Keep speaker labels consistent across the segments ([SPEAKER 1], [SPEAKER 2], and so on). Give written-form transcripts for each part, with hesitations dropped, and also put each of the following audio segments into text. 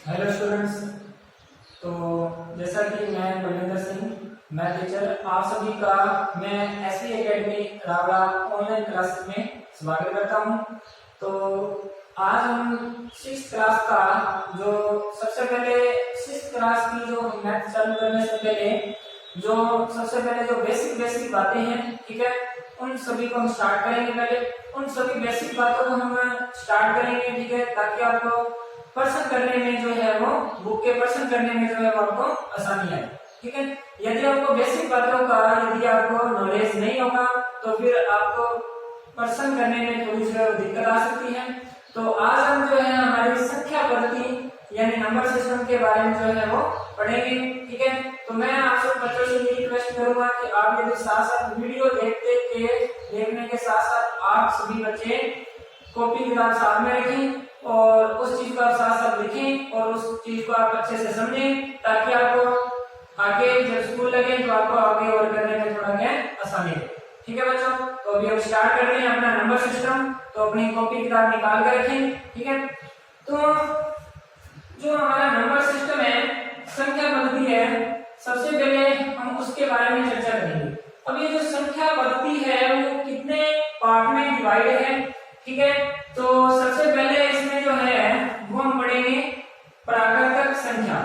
[SPEAKER 1] Hello students. तो जैसा कि मैं बलविंदर सिंह, मैं टीचर, आप सभी का मैं SV academy Rawla online classes में स्वागत करता हूं। तो आज हम 6th क्लास का जो सबसे पहले 6th क्लास की जो मैथ चालू करने से पहले जो सबसे पहले जो बेसिक बातें हैं, ठीक है, उन सभी को हम स्टार्ट करेंगे। पहले उन सभी बेसिक बातों को हम स्टार्ट करेंगे, ठीक है, ताकि आपको प्रश्न करने में जो है वो बुक के प्रश्न करने में जो है वो आपको आसानी आए, ठीक है। यदि आपको बेसिक बातों का यदि आपको नॉलेज नहीं होगा तो फिर आपको प्रश्न करने में थोड़ी सी दिक्कत आ सकती है। तो आज हम जो है हमारी संख्या पद्धति यानी नंबर सिस्टम के बारे में जो है वो पढ़ेंगे, ठीक है। तो मैं आपसे बच्चों से ये रिक्वेस्ट करूंगा कि आप यदि साथ साथ वीडियो देखने के साथ साथ आप सभी बच्चे कॉपी किताब साथ में रखें और उस चीज को आप साथ साथ लिखें और उस चीज को आप अच्छे से समझें, ताकि आपको आगे जब स्कूल लगे तो आपको आगे और करने में थोड़ा क्या आसानी हो, ठीक है बच्चों। तो अभी हम स्टार्ट करते हैं अपना नंबर सिस्टम। तो अपनी कॉपी किताब निकाल कर रखें, ठीक है। तो जो हमारा नंबर सिस्टम है, संख्या पद्धति है, सबसे पहले हम उसके बारे में चर्चा करेंगे। अब ये जो संख्या पद्धति है वो कितने पार्ट में डिवाइड है, ठीक है। तो सबसे पहले इसमें जो है वो हम पढ़ेंगे प्राकृतिक संख्या।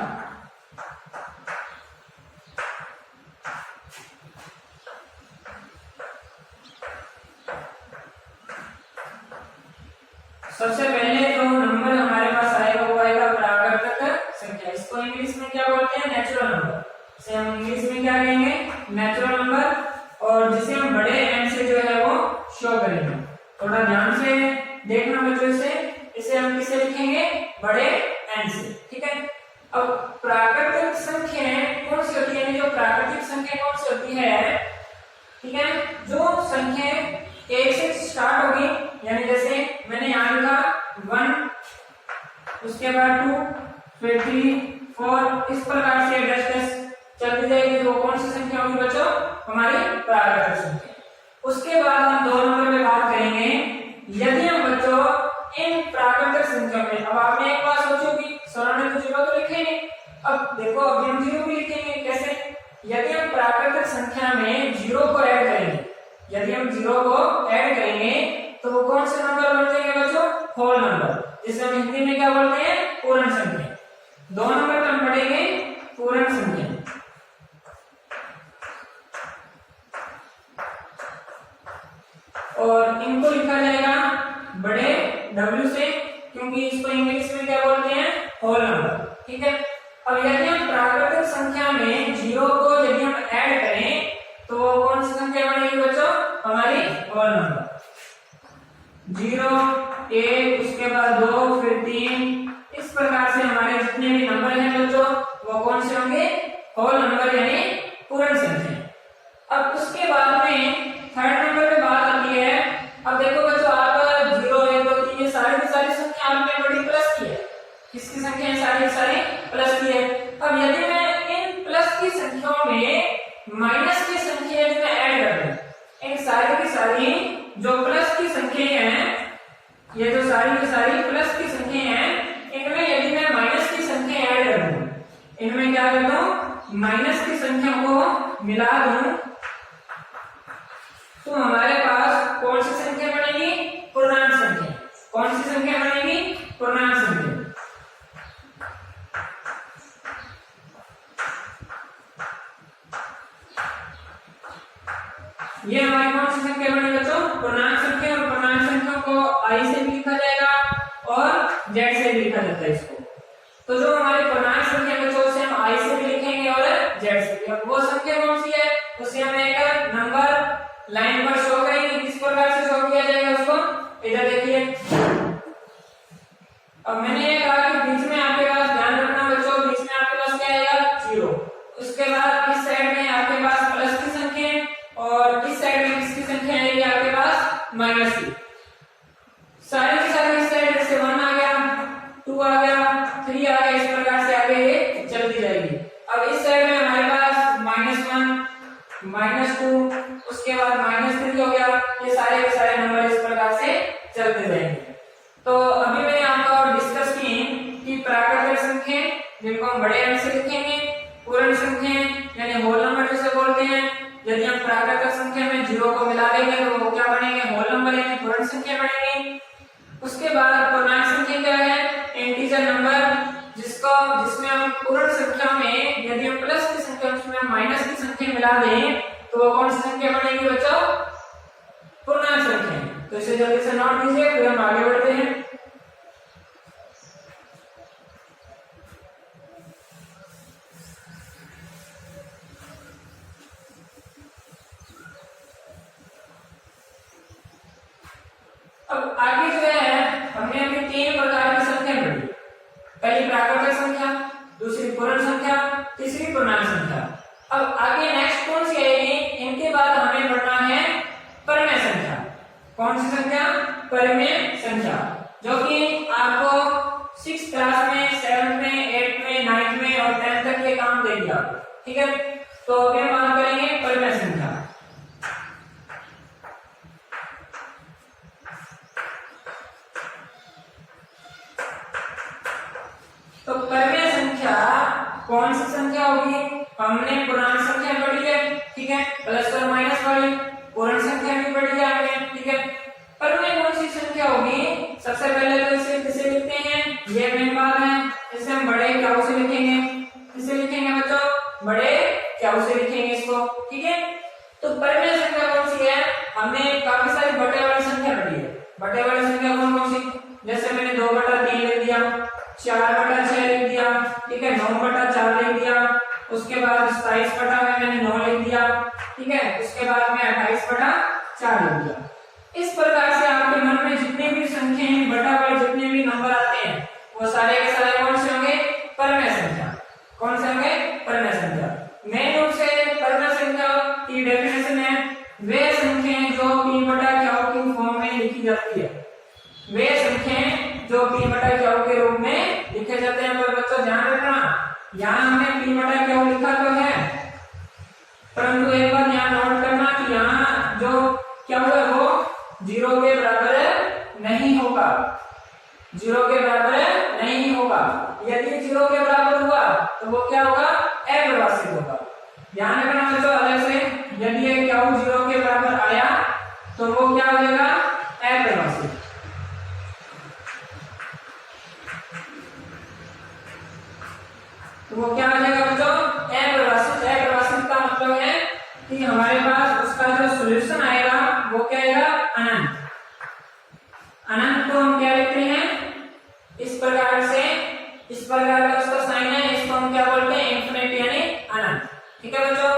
[SPEAKER 1] सबसे पहले जो नंबर हमारे पास आएगा वो आएगा प्राकृतिक संख्या। इसको इंग्लिश में क्या बोलते हैं? Natural number. इसे हम इंग्लिश में क्या कहेंगे? Natural number. और जिसे हम बड़े एन से जो है वो शो करेंगे। थोड़ा ध्यान से देखना बच्चों, इसे हम किसे लिखेंगे? बड़े एन से, ठीक है। अब प्राकृतिक संख्याएं कौन सी होती है? जो प्राकृतिक संख्या कौन सी होती है, ठीक है, जो संख्या एक से स्टार्ट होगी, यानी जैसे मैंने यहां लिखा 1, उसके बाद 2, फिर 3, 4, इस प्रकार से डैश चलती जाएगी। तो कौन सी संख्या होगी बच्चों? हमारी प्राकृतिक संख्या। उसके बाद हम 2 नंबर पे बात करेंगे। यदि हम बच्चों इन प्राकृतिक संख्या में, अब आपने एक बात सोचोगी सर ने तो 0 तो लिखे नहीं, अब देखो अभी हम 0 भी लिखेंगे। कैसे? यदि हम प्राकृतिक संख्या में 0 को ऐड करेंगे, यदि हम 0 को ऐड करेंगे तो वो कौन से नंबर बन जाएंगे बच्चों? होल नंबर, जिसे हम हिंदी में क्या बोलते हैं? पूर्ण संख्या। 2 नंबर पर हम पढ़ेंगे पूर्ण संख्या। और इनको लिखा जाएगा बड़े W से, क्योंकि इसको इंग्लिश में क्या बोलते हैं? होल नंबर, ठीक है। अब यदि हम प्राकृतिक संख्या में 0 को यदि हम ऐड करें तो वो कौन सी संख्या बनेगी बच्चों? हमारी होल नंबर। 0, 1, उसके बाद 2, फिर 3, इस प्रकार से हमारे जितने भी नंबर हैं बच्चों वो कौन से होंगे? होल नंबर यानी पूर्ण संख्या। अब उसके बाद में थर्ड नंबर पे बात आती है। अब देखो बच्चों, आप 0, 1, 2, 3 ये सारी की सारी संख्या आपने बड़ी प्लस की है। किसकी संख्या है? सारी की सारी प्लस की है। अब यदि मैं इन प्लस की संख्याओं में माइनस की संख्या जो मैं ऐड कर दूं, इन सारी की सारी जो प्लस की संख्या हैं, ये जो सारी की सारी प्लस की संख्या हैं, इनमें यदि मैं माइनस की संख्या ऐड कर दूं, इनमें क्या कर दूं? माइनस की संख्या को मिला दूं, तो हमारे पास कौन सी संख्या बनेगी? पूर्णांक संख्या। कौन सी संख्या बनेगी? पूर्णांक संख्या। ये हमारी कौन सी संख्या बनी बच्चों? पूर्णांक संख्या। और पूर्णांक संख्या को i से भी लिखा जाएगा और z से भी लिखा जाता है इसको। तो जो हमारी पूर्णांक संख्या बच्चों उसे हम i से भी लिखेंगे और z से भी। अब वो संख्या कौन सी है? उसे हम एक नंबर लाइन पर शो करेंगे। किस प्रकार से शो किया जाएगा उसको? इधर देखिए। अब मैंने ये कहा कि बीच में आपके पास ध्यान रखना बच्चों, बीच में आपके पास क्या आएगा? 0। उसके बाद इस साइड में आपके पास प्लस की संख्या और इस साइड में किसकी संख्या आएगी आपके पास? माइनस की। सारी की सारी इस साइड से 1 आ गया, 2 आ गया, 3 आ गया, इस प्रकार से आगे ये चलती जाएगी। अब इस साइड में हमारे पास -1, -2, उसके बाद -3 हो गया। ये सारे के सारे नंबर इस प्रकार से चलते जाएंगे। तो अभी मैंने आपको डिस्कस की कि प्राकृतिक संख्या हम बड़े अंक से लिखेंगे। पूर्ण संख्या यानी होल नंबर जिसे बोलते हैं, यदि हम प्राकृतिक संख्या में 0 को मिला देंगे तो वो क्या बनेंगे, होल नंबर यानी पूर्ण संख्या बनेंगे। उसके बाद पूर्णांक संख्या क्या है, इंटीजर नंबर जिसमें हम पूर्ण संख्या में यदि हम प्लस की संख्या उसमें माइनस की संख्या मिला दें तो वो कौन सी संख्या बनेगी बच्चों, पूर्णांक संख्या। तो इसे जल्दी से नोट कीजिए, फिर हम आगे बढ़ते हैं। अब आगे जो है हमने अभी 3 प्रकार की संख्या पढ़ी, पहली प्राकृतिक संख्या, दूसरी पूर्ण संख्या, तीसरी पूर्णांक संख्या। अब आगे नेक्स्ट कौन सी आएगी, इनके बाद हमें पढ़ना है परमेय संख्या। कौन सी संख्या, परमेय संख्या, जो कि आपको 6th क्लास में, 7th में, 8th में, 9th में और 10th तक के काम देगी आपको, ठीक है। तो अभी हम बात करेंगे परमेय संख्या। तो परमेय संख्या कौन सी संख्या होगी, हमने पूर्णांक संख्या पढ़ी है, ठीक है, प्लस और माइनस वाली, पूर्ण संख्या भी पढ़ी है आपने, ठीक है। परमेय कौन सी संख्या होगी, सबसे पहले तो इसे किसे लिखते हैं, ये मेन बात है, इसे हम बड़े क्याऊ से लिखेंगे, किसे लिखेंगे बच्चों, बड़े क्याऊ से लिखेंगे इसको, ठीक है। तो परमेय संख्या कौन सी है, हमने काफी सारी बटे वाली संख्या पढ़ी है। बटे वाली संख्या कौन कौन सी, जैसे मैंने 2/3 लिख दिया, 4/6 लिख दिया, ठीक है, 9/4 लिख दिया, उसके बाद 27/, में मैंने 9 लिख दिया, ठीक है, उसके बाद में 28/4 लिख दिया। इस प्रकार से आपके मन में जितने भी संख्याएं बटा वाले जितने भी नंबर आते हैं वो सारे के सारे कौन से होंगे, परमेय संख्या। कौन से होंगे, परमेय संख्या। मेन रूप से परमेय संख्या की डेफिनेशन है वे संख्याएं जो p/q की फॉर्म में लिखी जाती है, वे संख्याएं जो p/q के रूप में लिखे जाते हैं। पर बच्चों ध्यान रखना, यहाँ हमने p/q लिखा तो है, परंतु एक बार यहाँ नोट करना कि यहाँ जो क्या होगा वो 0 के बराबर नहीं होगा, 0 के बराबर नहीं होगा। यदि 0 के बराबर हुआ तो वो क्या होगा, अपरिभाषित होगा। ध्यान रखना बच्चों अलग से, यदि ये क्या 0 के बराबर आया तो वो क्या हो जाएगा, अपरिभाषित। तो वो क्या हो जाएगा बच्चों, अपरिभाषित। अपरिभाषित का मतलब है कि हमारे पास उसका जो सॉल्यूशन आएगा वो क्या आएगा, अनंत। अनंत को हम क्या लिखते हैं, इस प्रकार से, इस प्रकार का उसका साइन है, इसको हम क्या बोलते हैं, इन्फिनिट यानी अनंत, ठीक है बच्चों।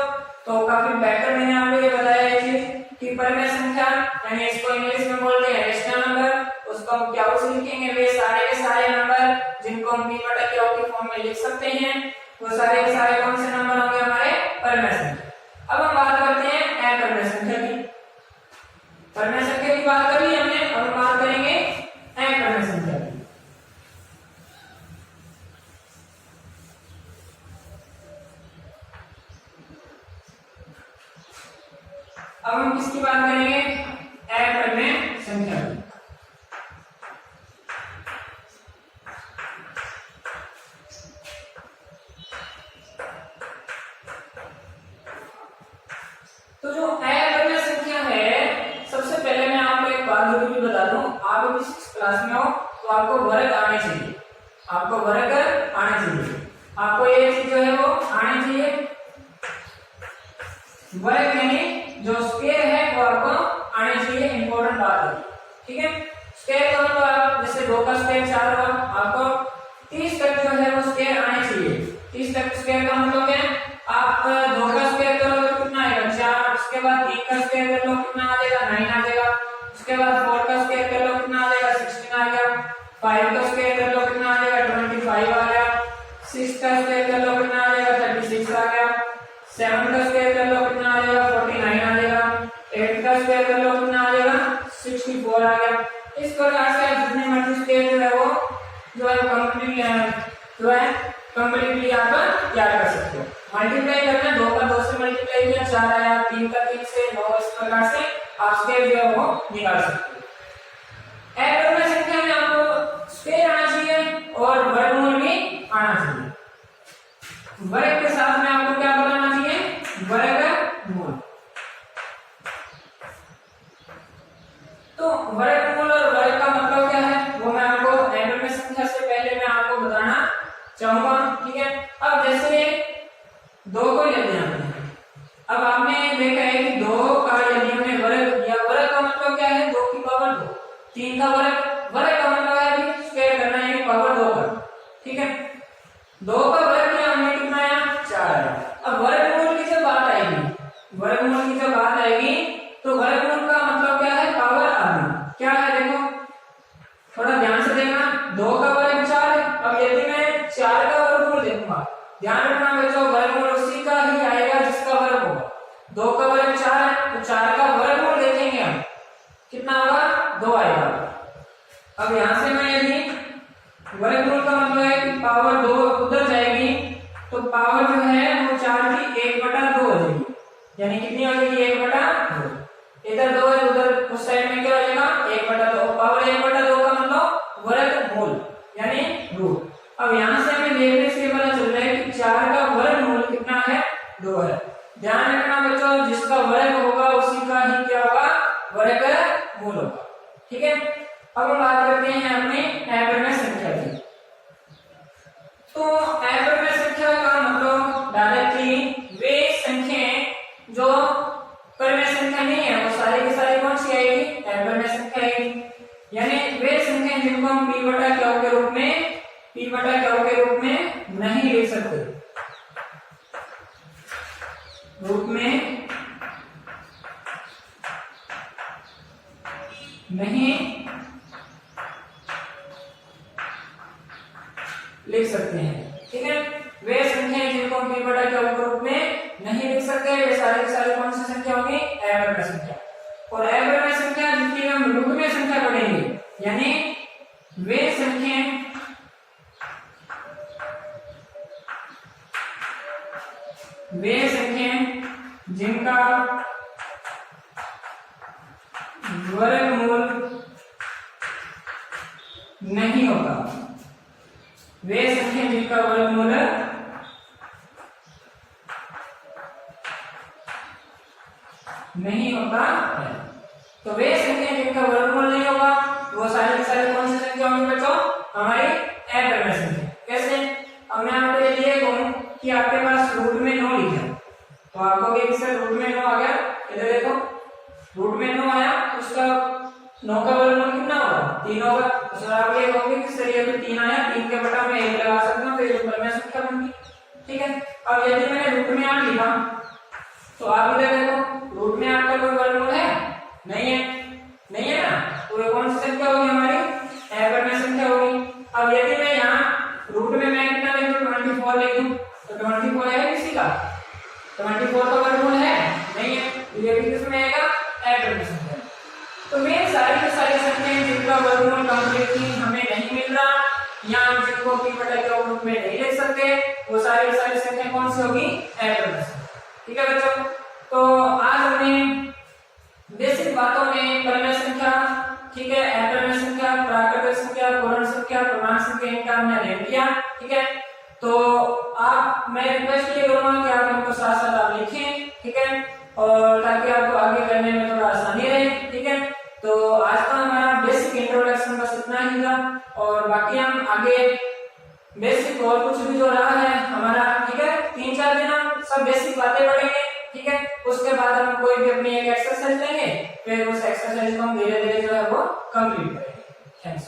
[SPEAKER 1] तो काफी बेटर मैंने आपको ये बताया है चीज कि परमेय संख्या यानी इसको इंग्लिश में बोलते हैं रेशनल नंबर, उसको हम क्या से लिखेंगे, वे सारे के सारे नंबर जिनको हम p/q की फॉर्म में लिख सकते हैं, वो सारे के सारे कौन से नंबर होंगे, हमारे परमेय संख्या। अब हम बात करते हैं अपरमेय संख्या की। परमेय संख्या की बात कर ली हमने, अब हम बात करेंगे अपरमेय संख्या की। अब हम किसकी बात करेंगे, अपरमेय संख्या की। तो जो अपरमेय संख्या है, सबसे पहले मैं आपको एक बात जरूर भी बता दूं, आप अभी 6th क्लास में हो तो आपको वर्ग आने चाहिए, आपको वर्ग आने चाहिए, आपको ये चीज जो है वो आनी चाहिए। वर्ग यानी जो स्क्वायर है वो आपको आने चाहिए, इंपॉर्टेंट बात है, ठीक है। स्क्वायर का मतलब आप जैसे 2 का स्क्वायर 4 हुआ, आपको 30 तक जो है वो स्क्वायर आने चाहिए। 30 तक स्क्वायर का मतलब है, आप 2 का स्क्वायर करोगे तो कितना आएगा, 4, उसके बाद 3 का स्क्वायर कर लो कितना आ जाएगा, 9 आ जाएगा, उसके बाद 4 का स्क्वायर कर लो कितना आ जाएगा, 16 आ गया, 5 का स्क्वायर कर लो कितना आ जाएगा, 25 आ गया, 6 का स्क्वायर कर लो कितना आ जाएगा, 36 आ गया, 7 का स्क्वायर कर लो कितना आ जाएगा, 49 आ जाएगा, 8 का स्क्वायर कर लो कितना आ जाएगा, 64 आ गया। इस प्रकार से आप जितने मर्जी स्क्वायर जो है वो जो है कंप्लीटली आप तैयार कर सकते हो। मल्टीप्लाई करना, 2 का 2 से मल्टीप्लाई किया 4 आया, 3 का 3 से 9, इस प्रकार से आप स्क्वायर जो है वो निकाल सकते हो। अपरमेय संख्या में आपको स्क्वायर आना चाहिए और वर्गमूल भी आना चाहिए। तो वर्गमूल और वर्ग का मतलब क्या है वो मैं आपको एंड में संख्या से पहले मैं आपको बताना चाहूंगा। ठीक है, अब जैसे 2 को लेते हैं, अब आपने देखा है कि 2 का यदि हमने वर्ग किया, वर्ग का मतलब क्या है 2 की पावर 2, 3 का वर्ग, वर्ग का मतलब है कि स्क्वायर करना है पावर 2 का। ठीक है, 2 का वर्ग किया हमने कितना आया 4 आया। अब वर्गमूल की जब बात आएगी, वर्गमूल की जब बात आएगी तो वर्गमूल का मतलब क्या है पावर आधी। क्या है देखो थोड़ा ध्यान से देखना, 2 का वर्ग 4 है। अब यदि मैं 4 का वर्गमूल देखूंगा, ध्यान रखना बच्चों वर्गमूल उसी का ही आएगा जिसका वर्ग होगा। 2 का वर्ग 4 है तो 4 का वर्गमूल देखेंगे हम कितना होगा 2 आएगा। अब यहां से मैं यदि वर्गमूल का मतलब है कि पावर 2 उधर जाएगी तो पावर जो है वो 4 की 1/2 हो जाएगी, यानी कितनी हो जाएगी 1/2। इधर 2 है उधर उस साइड में क्या हो जाएगा 1/2। पावर 1/2 का मतलब वर्गमूल यानी रूट। अब यहां से हमें देखने से पता चल रहा है कि 4 का वर्गमूल कितना है 2 है। ध्यान रखना बच्चों जिसका वर्ग होगा उसी का ही क्या होगा वर्गमूल होगा। ठीक है, अब हम बात करते हैं अपनी अपूर्णांक संख्या की। तो अपूर्णांक संख्या का मतलब डायरेक्टली वे संख्याएं जो परिमेय संख्या नहीं है वो सारी की सारी कौन सी आएगी अपूर्णांक संख्या आएगी, यानी वे संख्याएं जिनको हम p/q के रूप में p/q के रूप में नहीं लिख सकते, रूप में नहीं लिख सकते हैं। ठीक है, वे संख्याएं जिनको हम p/q के रूप में नहीं लिख सकते वे सारी की सारी कौन सी संख्या होगी अपूर्णांक संख्या। और अपूर्णांक संख्या जिनकी हम रूप में संख्या पढ़ेंगे, यानी वे संख्याएं जिनका वर्गमूल नहीं होता, वे संख्या जिनका वर्गमूल नहीं होता है। तो वे संख्या जिनका वर्गमूल नहीं होगा वो सारी की सारी कौन सी संख्या होंगी बच्चों हमारी अपूर्णांक संख्या। कैसे, अब मैं आपको ये लिए कहूं कि आपके पास रूट में 9 लिखा है तो आपको क्या सर रूट में 9 आ गया, इधर देखो रूट में 9 आया तो उसका 9 का वर्गमूल कितना होगा 3 होगा। तो सर आप ये कहोगे कि सर ये तो 3 आया, 3 के बटा में 1 लगा सकता हूं तो ये परिमेय संख्या बन गई। ठीक है, अब यदि मैंने रूट में 8 लिखा तो आप इधर देखो रूट में 8 का कोई वर्गमूल है नहीं है, नहीं है ना, तो ये कौन सी संख्या होगी हमारी अपूर्णांक संख्या होगी। अब यदि मैं यहाँ रूट में मैं कितना लिख दूं 24 लिख दूं तो 24 है किसी का 24 का वर्गमूल है नहीं है, तो ये भी किसमें आएगा अपूर्णांक संख्या। तो वे सारी की सारी संख्याएं जिनका वर्गमूल कंप्लीटली हमें नहीं मिल रहा या जिनको p/q के रूप में नहीं लिख सकते वो सारी संख्या कौन सी होगी अपूर्णांक संख्या। ठीक है बच्चों, तो आज हमने बेसिक बातों में परिमेय संख्या, ठीक है, अपूर्णांक संख्या, प्राकृतिक संख्या, पूर्ण संख्या, पूर्णांक संख्या इनका हमने अध्ययन किया। ठीक है, तो आप मैं रिक्वेस्ट ये करूंगा कि आप इनको साथ साथ आप लिखें, ठीक है, और ताकि आपको आगे करने में थोड़ा आसानी रहे। ठीक है, तो आज का हमारा बेसिक इंट्रोडक्शन बस इतना ही था और बाकी हम आगे बेसिक और कुछ भी जो रहा है हमारा, ठीक है, 3-4 दिन हम सब बेसिक बातें पढ़ेंगे। ठीक है, उसके बाद हम कोई भी अपनी एक एक्सरसाइज लेंगे, फिर उस एक्सरसाइज को हम धीरे धीरे जो है वो कंप्लीट करेंगे। थैंक्स।